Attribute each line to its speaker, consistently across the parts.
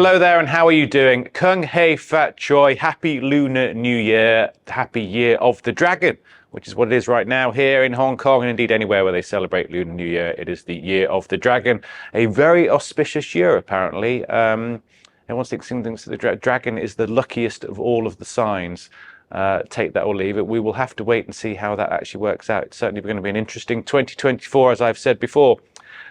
Speaker 1: Hello there, and how are you doing? Kung Hei Fat Choi, happy Lunar New Year, happy Year of the Dragon, which is what it is right now here in Hong Kong, and indeed anywhere where they celebrate Lunar New Year. It is the Year of the Dragon, a very auspicious year apparently. Everyone thinks the dragon is the luckiest of all of the signs. Take that or leave it. We will have to wait and see how that actually works out. It's certainly going to be an interesting 2024, as I've said before.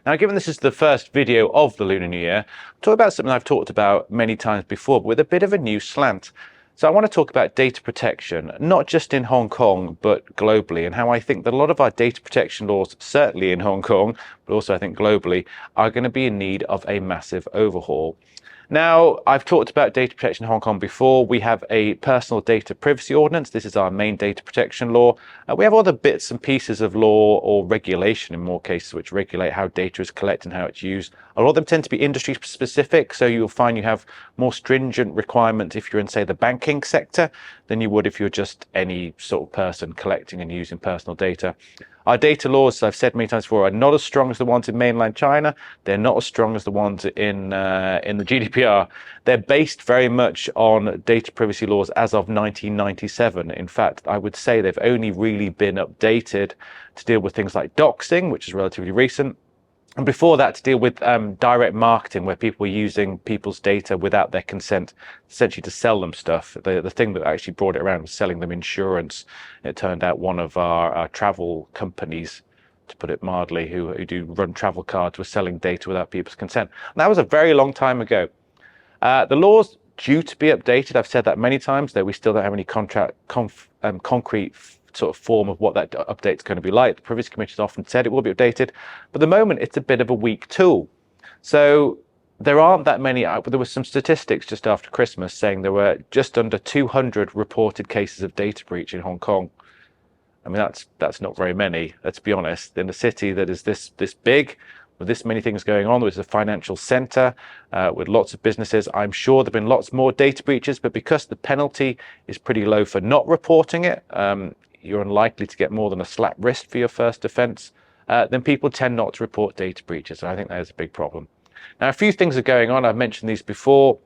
Speaker 1: Now, given this is the first video of the Lunar New Year, I'll talk about something I've talked about many times before, but with a bit of a new slant. So I want to talk about data protection, not just in Hong Kong, but globally, and how I think that a lot of our data protection laws, certainly in Hong Kong, but also I think globally, are going to be in need of a massive overhaul. Now, I've talked about data protection in Hong Kong before. We have a personal data privacy ordinance. This is our main data protection law. We have other bits and pieces of law or regulation in more cases which regulate how data is collected and how it's used. A lot of them tend to be industry specific, so you'll find you have more stringent requirements if you're in, say, the banking sector than you would if you're just any sort of person collecting and using personal data. Our data laws, as I've said many times before, are not as strong as the ones in mainland China. They're not as strong as the ones in the GDPR. They're based very much on data privacy laws as of 1997. In fact, I would say they've only really been updated to deal with things like doxing, which is relatively recent. And before that, to deal with direct marketing, where people were using people's data without their consent, essentially to sell them stuff. The thing that actually brought it around was selling them insurance. It turned out one of our travel companies, to put it mildly, who do run travel cards, was selling data without people's consent. And that was a very long time ago. The law's due to be updated. I've said that many times, though we still don't have any concrete sort of form of what that update's going to be like. The Privacy Commission has often said it will be updated, but at the moment it's a bit of a weak tool. So there aren't that many. There were some statistics just after Christmas saying there were just under 200 reported cases of data breach in Hong Kong. I mean, that's not very many, let's be honest. In a city that is this big, with this many things going on, there's a financial center with lots of businesses. I'm sure there have been lots more data breaches, but because the penalty is pretty low for not reporting it, you're unlikely to get more than a slap wrist for your first offence, then people tend not to report data breaches. And I think that is a big problem. Now, a few things are going on. I've mentioned these before.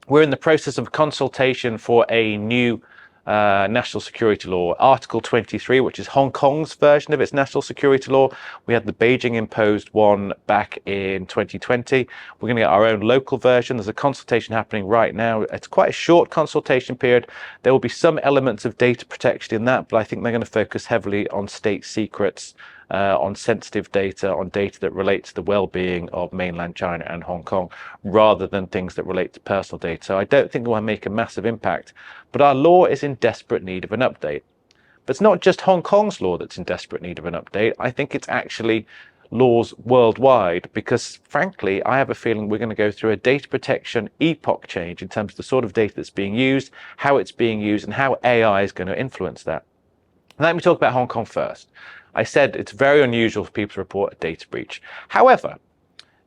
Speaker 1: We're in the process of consultation for a new national security law, Article 23, which is Hong Kong's version of its national security law. We had the Beijing imposed one back in 2020. We're going to get our own local version. There's a consultation happening right now. It's quite a short consultation period. There will be some elements of data protection in that, but I think they're going to focus heavily on state secrets, on sensitive data, on data that relates to the well-being of mainland China and Hong Kong, rather than things that relate to personal data. So I don't think it will make a massive impact, but our law is in desperate need of an update. But it's not just Hong Kong's law that's in desperate need of an update. I think it's actually laws worldwide, because frankly, I have a feeling we're going to go through a data protection epoch change in terms of the sort of data that's being used, how it's being used, and how AI is going to influence that. And let me talk about Hong Kong first. I said it's very unusual for people to report a data breach. However,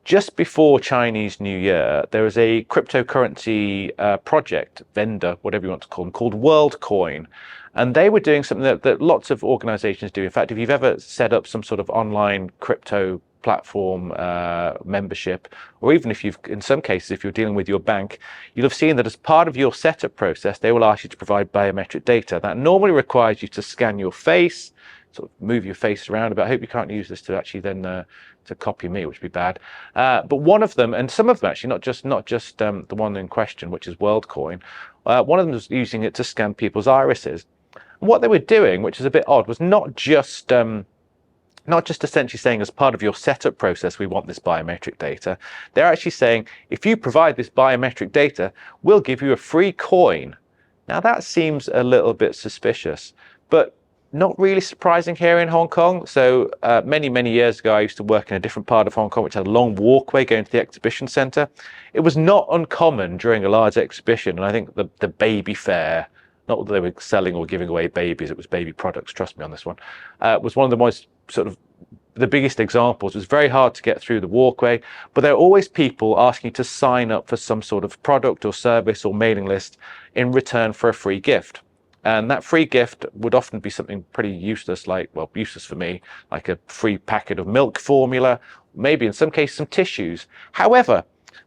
Speaker 1: just before Chinese New Year, there was a cryptocurrency project, vendor, whatever you want to call them, called WorldCoin. And they were doing something that lots of organizations do. In fact, if you've ever set up some sort of online crypto platform membership, or even if you've, in some cases, if you're dealing with your bank, you'll have seen that as part of your setup process, they will ask you to provide biometric data. That normally requires you to scan your face, sort of move your face around. But I hope you can't use this to actually then to copy me, which would be bad. But one of them, and some of them actually, not just the one in question, which is WorldCoin, one of them was using it to scan people's irises. And what they were doing, which is a bit odd, was not just essentially saying as part of your setup process, we want this biometric data. They're actually saying, if you provide this biometric data, we'll give you a free coin. Now that seems a little bit suspicious, but not really surprising here in Hong Kong. So many years ago, I used to work in a different part of Hong Kong, which had a long walkway going to the exhibition centre. It was not uncommon during a large exhibition, and I think the baby fair, not that they were selling or giving away babies, it was baby products, trust me on this one, was one of the most sort of the biggest examples. It was very hard to get through the walkway, but there are always people asking you to sign up for some sort of product or service or mailing list in return for a free gift. And that free gift would often be something pretty useless, like, well, useless for me, like a free packet of milk formula, maybe in some cases some tissues. However,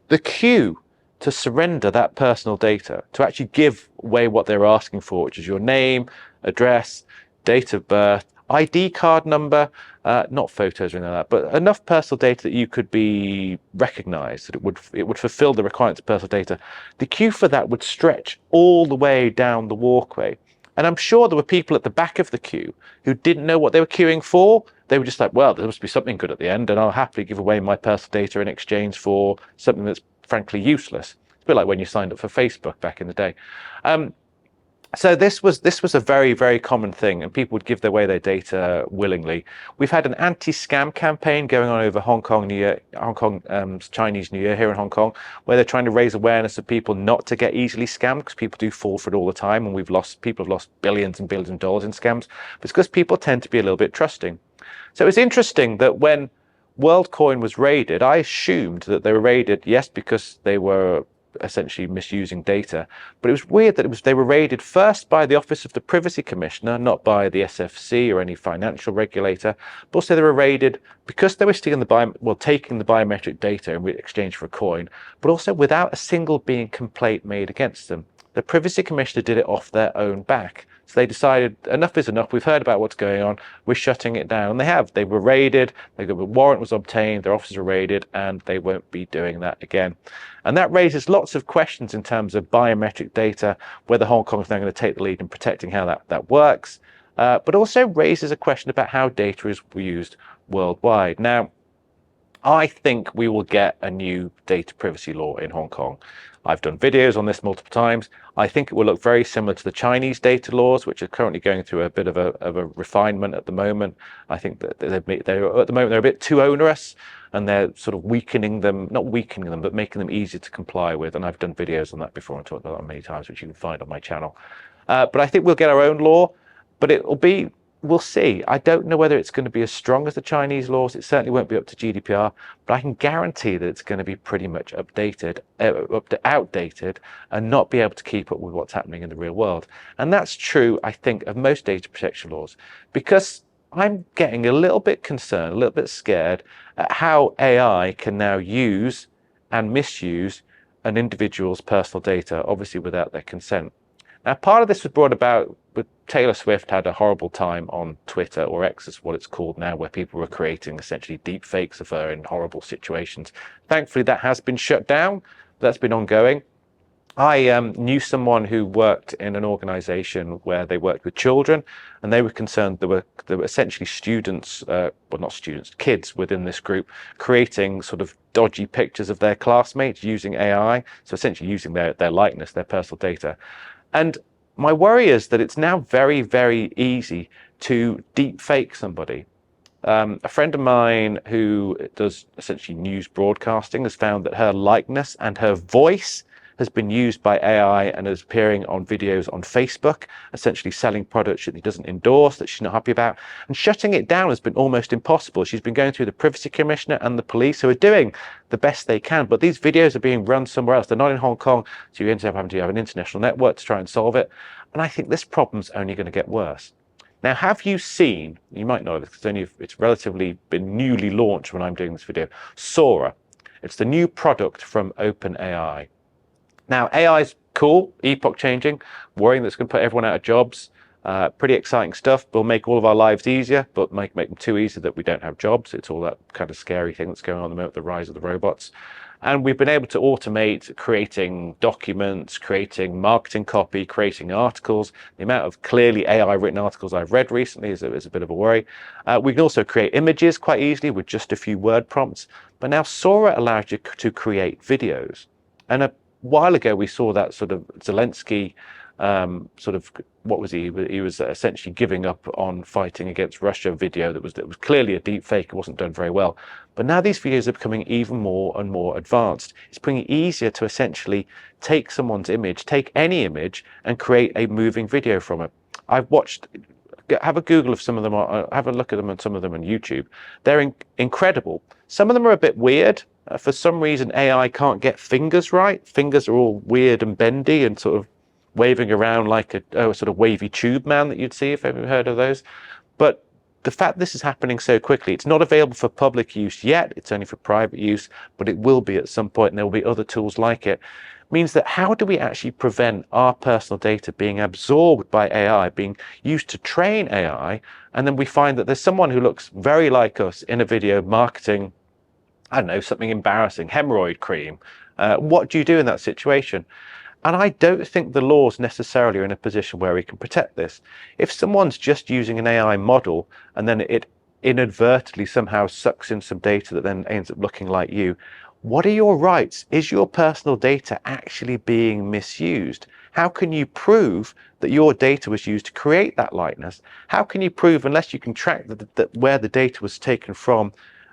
Speaker 1: the queue to surrender that personal data, to actually give away what they're asking for, which is your name, address, date of birth, ID card number, not photos or anything like that, but enough personal data that you could be recognized, that it would fulfill the requirements of personal data. The queue for that would stretch all the way down the walkway. And I'm sure there were people at the back of the queue who didn't know what they were queuing for. They were just like, well, there must be something good at the end, and I'll happily give away my personal data in exchange for something that's frankly useless. It's a bit like when you signed up for Facebook back in the day. So this was a very, very common thing, and people would give away their data willingly. We've had an anti-scam campaign going on over Chinese New Year here in Hong Kong, where they're trying to raise awareness of people not to get easily scammed, because people do fall for it all the time, and people have lost billions and billions of dollars in scams. But it's because people tend to be a little bit trusting. So it's interesting that when WorldCoin was raided, I assumed that they were raided, yes, because they were essentially misusing data, but it was weird that they were raided first by the Office of the Privacy Commissioner, not by the SFC or any financial regulator, but also they were raided because they were taking the biometric data in exchange for a coin, but also without a single complaint made against them. The Privacy Commissioner did it off their own back. So they decided enough is enough. We've heard about what's going on. We're shutting it down. And they have. They were raided. A warrant was obtained. Their offices were raided, and they won't be doing that again. And that raises lots of questions in terms of biometric data, whether Hong Kong is now going to take the lead in protecting how that works, but also raises a question about how data is used worldwide. Now, I think we will get a new data privacy law in Hong Kong. I've done videos on this multiple times. I think it will look very similar to the Chinese data laws, which are currently going through a bit of a refinement at the moment. I think that they're at the moment they're a bit too onerous, and they're sort of not weakening them, but making them easier to comply with. And I've done videos on that before and talked about that many times, which you can find on my channel. But I think we'll get our own law, but we'll see. I don't know whether it's going to be as strong as the Chinese laws. It certainly won't be up to GDPR, but I can guarantee that it's going to be pretty much outdated, and not be able to keep up with what's happening in the real world. And that's true, I think, of most data protection laws, because I'm getting a little bit concerned, a little bit scared at how AI can now use and misuse an individual's personal data, obviously without their consent. Now, part of this was brought about with Taylor Swift had a horrible time on Twitter, or X is what it's called now, where people were creating essentially deep fakes of her in horrible situations. Thankfully, that has been shut down. That's been ongoing. I knew someone who worked in an organization where they worked with children, and they were concerned there were essentially students, well, not students, kids within this group creating sort of dodgy pictures of their classmates using AI, so essentially using their likeness, their personal data. And my worry is that it's now very, very easy to deep fake somebody. A friend of mine who does essentially news broadcasting has found that her likeness and her voice has been used by AI and is appearing on videos on Facebook, essentially selling products that he doesn't endorse, that she's not happy about. And shutting it down has been almost impossible. She's been going through the Privacy Commissioner and the police, who are doing the best they can. But these videos are being run somewhere else. They're not in Hong Kong, so you end up having to have an international network to try and solve it. And I think this problem's only going to get worse. Now, have you seen, you might know this because it's relatively been newly launched when I'm doing this video, Sora. It's the new product from OpenAI. Now, AI is cool, epoch changing, worrying that it's going to put everyone out of jobs. Pretty exciting stuff. Will make all of our lives easier, but make them too easy that we don't have jobs. It's all that kind of scary thing that's going on at the moment, the rise of the robots. And we've been able to automate creating documents, creating marketing copy, creating articles. The amount of clearly AI written articles I've read recently is a bit of a worry. We can also create images quite easily with just a few word prompts. But now Sora allows you to create videos. And a while ago, we saw that sort of Zelensky, what was he? He was essentially giving up on fighting against Russia video that was clearly a deep fake. It wasn't done very well. But now these videos are becoming even more and more advanced. It's becoming easier to essentially take someone's image, take any image, and create a moving video from it. I've watched, have a Google of some of them, have a look at them and some of them on YouTube. They're incredible. Some of them are a bit weird. For some reason, AI can't get fingers right. Fingers are all weird and bendy and sort of waving around like a sort of wavy tube man that you'd see if you've ever heard of those. But the fact this is happening so quickly, it's not available for public use yet, it's only for private use, but it will be at some point, and there will be other tools like it, means that how do we actually prevent our personal data being absorbed by AI, being used to train AI, and then we find that there's someone who looks very like us in a video marketing, I don't know, something embarrassing, hemorrhoid cream. What do you do in that situation? And I don't think the laws necessarily are in a position where we can protect this. If someone's just using an AI model and then it inadvertently somehow sucks in some data that then ends up looking like you, what are your rights? Is your personal data actually being misused? How can you prove that your data was used to create that likeness? How can you prove, unless you can track where the data was taken from,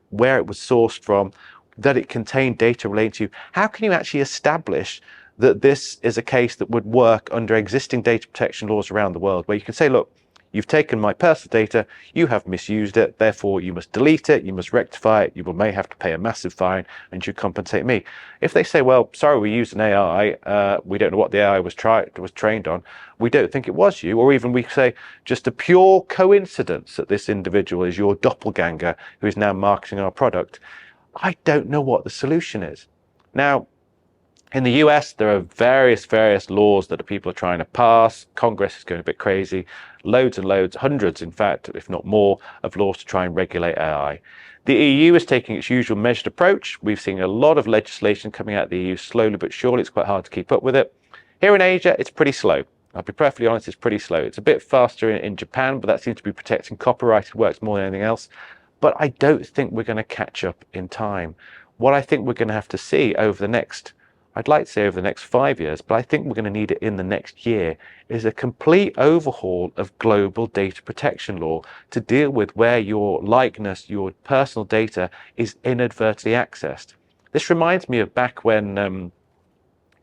Speaker 1: where it was sourced from, that it contained data related to you? How can you actually establish that this is a case that would work under existing data protection laws around the world, where you can say, look, you've taken my personal data, you have misused it, therefore you must delete it, you must rectify it, you may have to pay a massive fine, and you compensate me. If they say, well, sorry, we used an AI, we don't know what the AI was trained on, we don't think it was you, or even we say just a pure coincidence that this individual is your doppelganger who is now marketing our product, I don't know what the solution is. Now, in the US, there are various laws that people are trying to pass. Congress is going a bit crazy. Loads and loads, hundreds, in fact, if not more, of laws to try and regulate AI. The EU is taking its usual measured approach. We've seen a lot of legislation coming out of the EU slowly but surely. It's quite hard to keep up with it. Here in Asia, it's pretty slow. I'll be perfectly honest, it's pretty slow. It's a bit faster in Japan, but that seems to be protecting copyrighted works more than anything else. But I don't think we're going to catch up in time. What I think we're going to have to see over the next, I'd like to say over the next 5 years, but I think we're going to need it in the next year, is a complete overhaul of global data protection law to deal with where your likeness, your personal data is inadvertently accessed. This reminds me of back when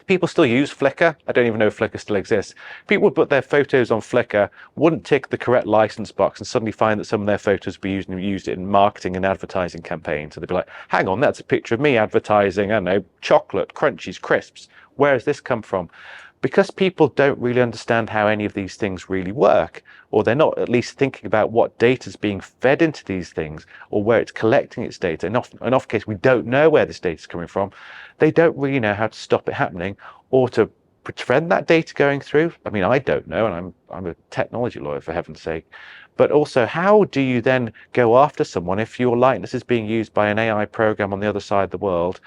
Speaker 1: people still use Flickr. I don't even know if Flickr still exists. People would put their photos on Flickr, wouldn't tick the correct license box, and suddenly find that some of their photos were used in marketing and advertising campaigns. So they'd be like, hang on, that's a picture of me advertising, I don't know, chocolate, crunchies, crisps. Where has this come from? Because people don't really understand how any of these things really work, or they're not at least thinking about what data is being fed into these things, or where it's collecting its data. In often case, we don't know where this data is coming from. They don't really know how to stop it happening or to prevent that data going through. I mean, I don't know, and I'm a technology lawyer, for heaven's sake. But also, how do you then go after someone if your likeness is being used by an AI program on the other side of the world?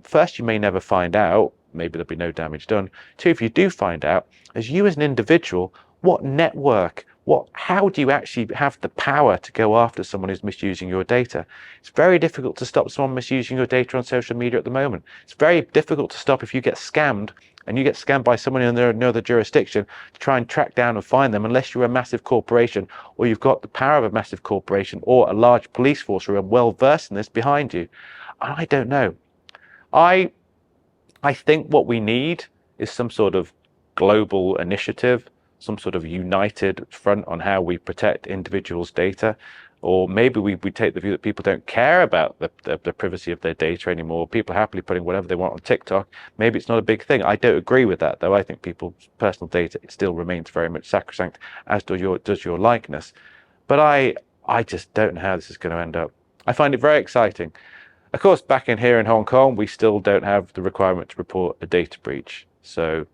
Speaker 1: First, you may never find out. Maybe there'll be no damage done. Two, if you do find out, as you as an individual, what network, how do you actually have the power to go after someone who's misusing your data? It's very difficult to stop someone misusing your data on social media at the moment. It's very difficult to stop if you get scammed, and you get scammed by someone in another jurisdiction, to try and track down and find them, unless you're a massive corporation, or you've got the power of a massive corporation, or a large police force who are well versed in this behind you. I don't know. I think what we need is some sort of global initiative, some sort of united front on how we protect individuals' data. Or maybe we take the view that people don't care about the privacy of their data anymore. People are happily putting whatever they want on TikTok. Maybe it's not a big thing. I don't agree with that, though. I think people's personal data, it still remains very much sacrosanct, as does your likeness. But I just don't know how this is going to end up. I find it very exciting. Of course, back in here in Hong Kong, we still don't have the requirement to report a data breach. So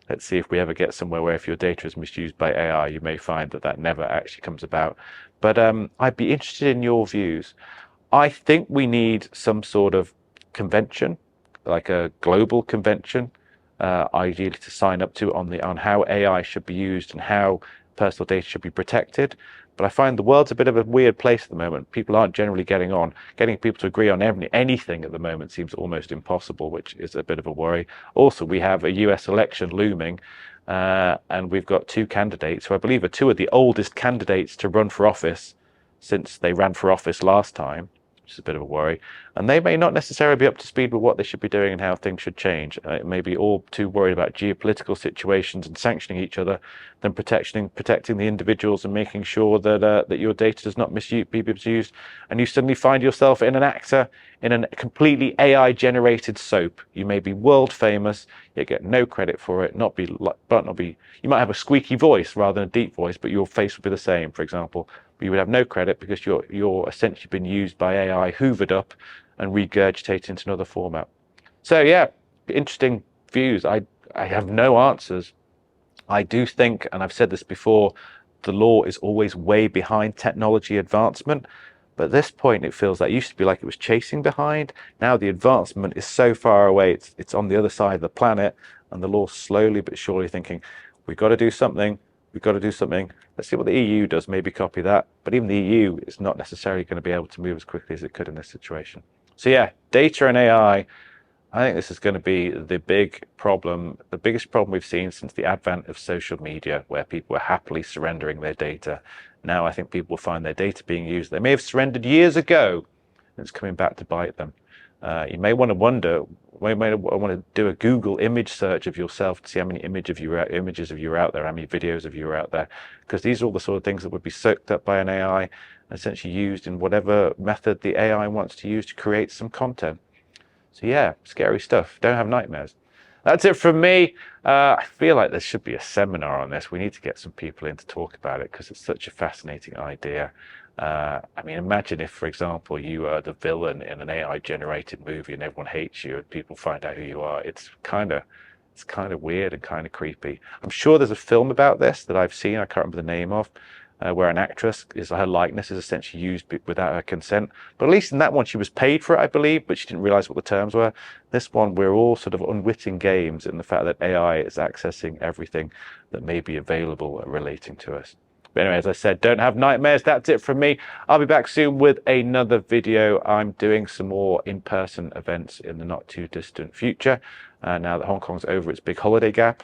Speaker 1: let's see if we ever get somewhere where if your data is misused by AI, you may find that never actually comes about. But I'd be interested in your views. I think we need some sort of convention, like a global convention, ideally to sign up to on how AI should be used and how personal data should be protected. But I find the world's a bit of a weird place at the moment. People aren't generally getting on. Getting people to agree on anything at the moment seems almost impossible, which is a bit of a worry. Also, we have a US election looming, and we've got two candidates who I believe are two of the oldest candidates to run for office since they ran for office last time, which is a bit of a worry. And they may not necessarily be up to speed with what they should be doing and how things should change. It may be all too worried about geopolitical situations and sanctioning each other than protecting the individuals and making sure that your data does not be misused. And you suddenly find yourself in an actor in a completely AI-generated soap. You may be world famous, you get no credit for it, you might have a squeaky voice rather than a deep voice, but your face will be the same, for example. but you would have no credit because you're essentially been used by AI, hoovered up, and regurgitated into another format. So yeah, interesting views. I have no answers. I do think, and I've said this before, the law is always way behind technology advancement. But at this point, it feels like it used to be like it was chasing behind. Now the advancement is so far away, it's on the other side of the planet, and the law's slowly but surely thinking, we've got to do something, we've got to do something. Let's see what the EU does, maybe copy that. But even the EU is not necessarily going to be able to move as quickly as it could in this situation. So yeah, data and AI, I think this is going to be the big problem, the biggest problem we've seen since the advent of social media, where people were happily surrendering their data. Now I think people will find their data being used. They may have surrendered years ago, and it's coming back to bite them. You may want to wonder, you may want to do a Google image search of yourself to see how many images of you are out there, how many videos of you are out there, because these are all the sort of things that would be soaked up by an AI and essentially used in whatever method the AI wants to use to create some content. So yeah, scary stuff. Don't have nightmares. That's it from me. I feel like there should be a seminar on this. We need to get some people in to talk about it because it's such a fascinating idea. I mean, imagine if, for example, you are the villain in an AI-generated movie and everyone hates you and people find out who you are. It's kind of weird and kind of creepy. I'm sure there's a film about this that I've seen. I can't remember the name of. Where an actress, her likeness is essentially used without her consent. But at least in that one, she was paid for it, I believe, but she didn't realize what the terms were. This one, we're all sort of unwitting games in the fact that AI is accessing everything that may be available relating to us. But anyway, as I said, don't have nightmares. That's it from me. I'll be back soon with another video. I'm doing some more in-person events in the not too distant future. Now that Hong Kong's over its big holiday gap.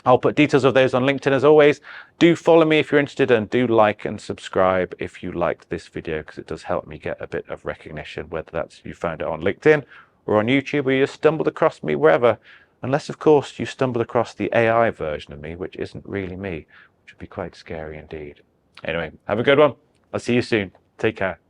Speaker 1: I'll put details of those on LinkedIn as always. Do follow me if you're interested, and do like and subscribe if you liked this video, because it does help me get a bit of recognition, whether that's you found it on LinkedIn or on YouTube, or you just stumbled across me wherever. Unless, of course, you stumbled across the AI version of me, which isn't really me, which would be quite scary indeed. Anyway, have a good one. I'll see you soon. Take care.